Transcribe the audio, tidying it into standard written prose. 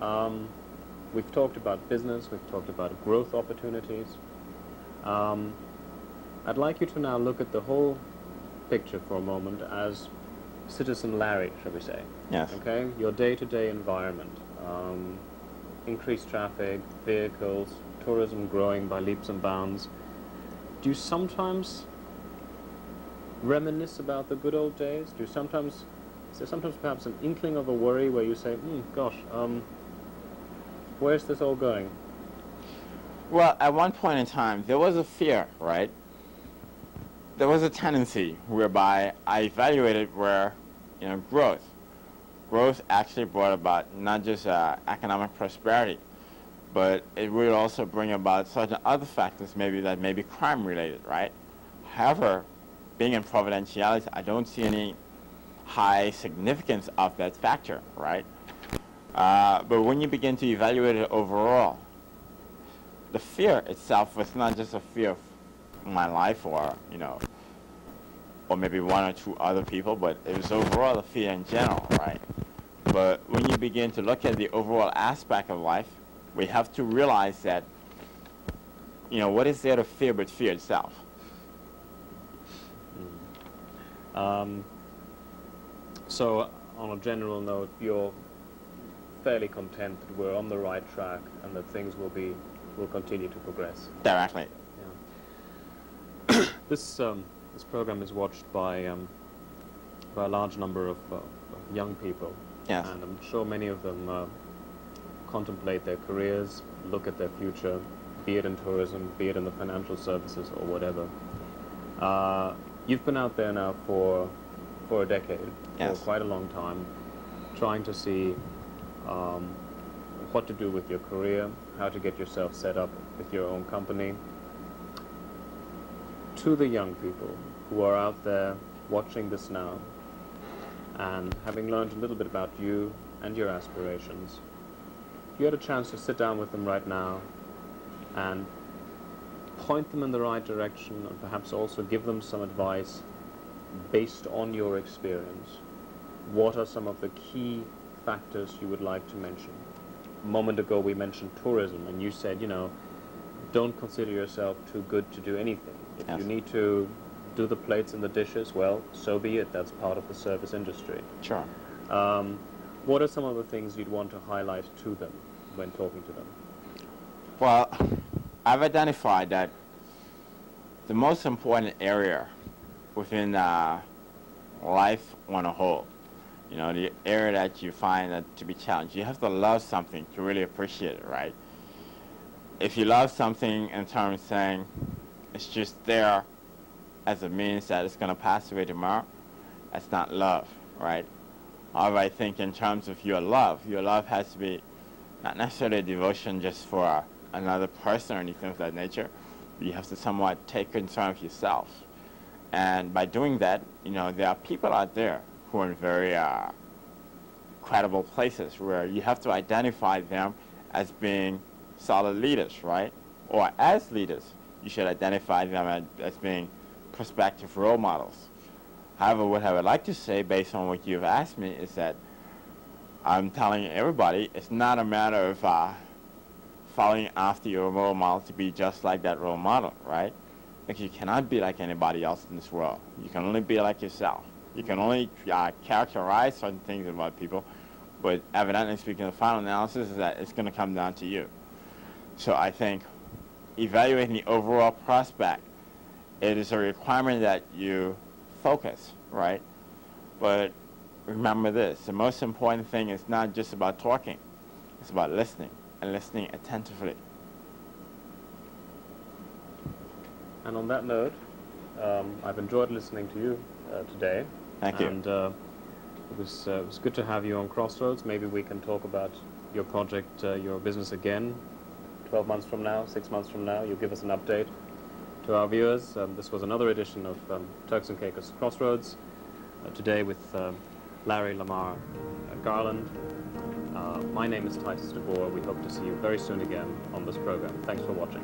We've talked about business, we've talked about growth opportunities. I'd like you to now look at the whole picture for a moment as Citizen Larry, shall we say. Yes. Okay, your day-to-day environment, increased traffic, vehicles, tourism growing by leaps and bounds. Do you sometimes reminisce about the good old days? Is there sometimes perhaps an inkling of a worry where you say, gosh, where's this all going? Well, at one point in time, there was a fear, right? There was a tendency whereby I evaluated where, growth actually brought about not just economic prosperity, but it would also bring about certain other factors that may be crime-related, right? However, being in Providenciales, I don't see any high significance of that factor, right? But when you begin to evaluate it overall, the fear itself was not just a fear of my life or maybe one or two other people, but it was overall a fear in general, right? But when you begin to look at the overall aspect of life, we have to realize that, what is there to fear but fear itself? So, on a general note, you're fairly content that we're on the right track and that things will continue to progress. Directly. Yeah. This program is watched by a large number of young people. Yes. And I'm sure many of them contemplate their careers, look at their future, be it in tourism, be it in the financial services or whatever. You've been out there now for a decade, yes, for quite a long time, trying to see what to do with your career, how to get yourself set up with your own company. To the young people who are out there watching this now and having learned a little bit about you and your aspirations, if you had a chance to sit down with them right now and point them in the right direction and perhaps also give them some advice based on your experience, what are some of the key factors you would like to mention? A moment ago we mentioned tourism, and you said, don't consider yourself too good to do anything. If yes, you need to do the plates and the dishes, well, so be it. That's part of the service industry. Sure. What are some of the things you'd want to highlight to them when talking to them? Well, I've identified that the most important area within life on a whole, the area that you find that to be challenged, you have to love something to really appreciate it, right? If you love something in terms of saying it's just there as a means that it's going to pass away tomorrow, that's not love, right? However, I think in terms of your love has to be not necessarily a devotion just for another person or anything of that nature. You have to somewhat take concern of yourself. And by doing that, there are people out there who are in very credible places where you have to identify them as being solid leaders, right? Or as leaders, you should identify them as being prospective role models. However, what I would like to say, based on what you've asked me, is that I'm telling everybody it's not a matter of following after your role model to be just like that role model, right? Because you cannot be like anybody else in this world. You can only be like yourself. You can only characterize certain things about people, but evidently speaking, the final analysis is that it's going to come down to you. So I think evaluating the overall prospect, it is a requirement that you focus, right? But remember this, the most important thing is not just about talking, it's about listening, and listening attentively. And on that note, I've enjoyed listening to you today. Thank you. And it was good to have you on Crossroads. Maybe we can talk about your project, your business again, 12 months from now, 6 months from now. You'll give us an update to our viewers. This was another edition of Turks and Caicos Crossroads, today with Lamard Garland. My name is Titus DeBoer. We hope to see you very soon again on this program. Thanks for watching.